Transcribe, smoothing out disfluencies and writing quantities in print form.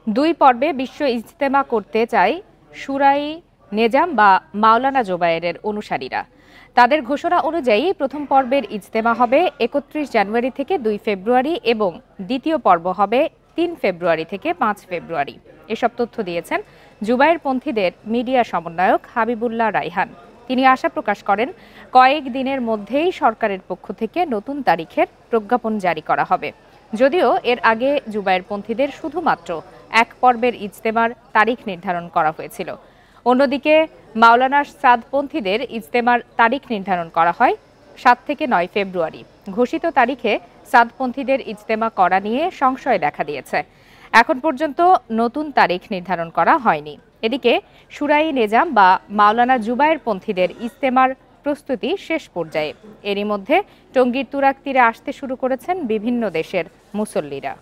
দুই পর্বে বিশ্ব ইজতেমা করতে চায় শুরাই নেজাম বা মাওলানা জোবায়েরের অনুসারীরা। তাদের ঘোষণা অনুযায়ী প্রথম পর্বের ইজতেমা হবে ৩১ জানুয়ারি থেকে ২ ফেব্রুয়ারি এবং দ্বিতীয় পর্ব হবে ৩ ফেব্রুয়ারি থেকে ৫ ফেব্রুয়ারি। এসব তথ্য দিয়েছেন জুবায়েরপন্থীদের মিডিয়া সমন্বয়ক হাবিবুল্লাহ রায়হান। তিনি আশা প্রকাশ করেন, কয়েক দিনের মধ্যেই সরকারের পক্ষ থেকে নতুন তারিখের প্রজ্ঞাপন জারি করা হবে। যদিও এর আগে জুবায়েরপন্থীদের শুধুমাত্র এক পর্বের ইজতেমার তারিখ নির্ধারণ করা হয়েছিল। অন্যদিকে মাওলানা সাদপন্থীদের ইজতেমার তারিখ নির্ধারণ করা হয় ৭ থেকে ৯ ফেব্রুয়ারি। ঘোষিত তারিখে সাদপন্থীদের ইজতেমা করা নিয়ে সংশয় দেখা দিয়েছে। এখন পর্যন্ত নতুন তারিখ নির্ধারণ করা হয়নি। এদিকে শুরাই নেজাম বা মাওলানা জুবায়েরপন্থীদের ইজতেমার প্রস্তুতি শেষ পর্যায়ে। এরই মধ্যে টঙ্গীর তুরাগ তীরে আসতে শুরু করেছেন বিভিন্ন দেশের মুসল্লিরা।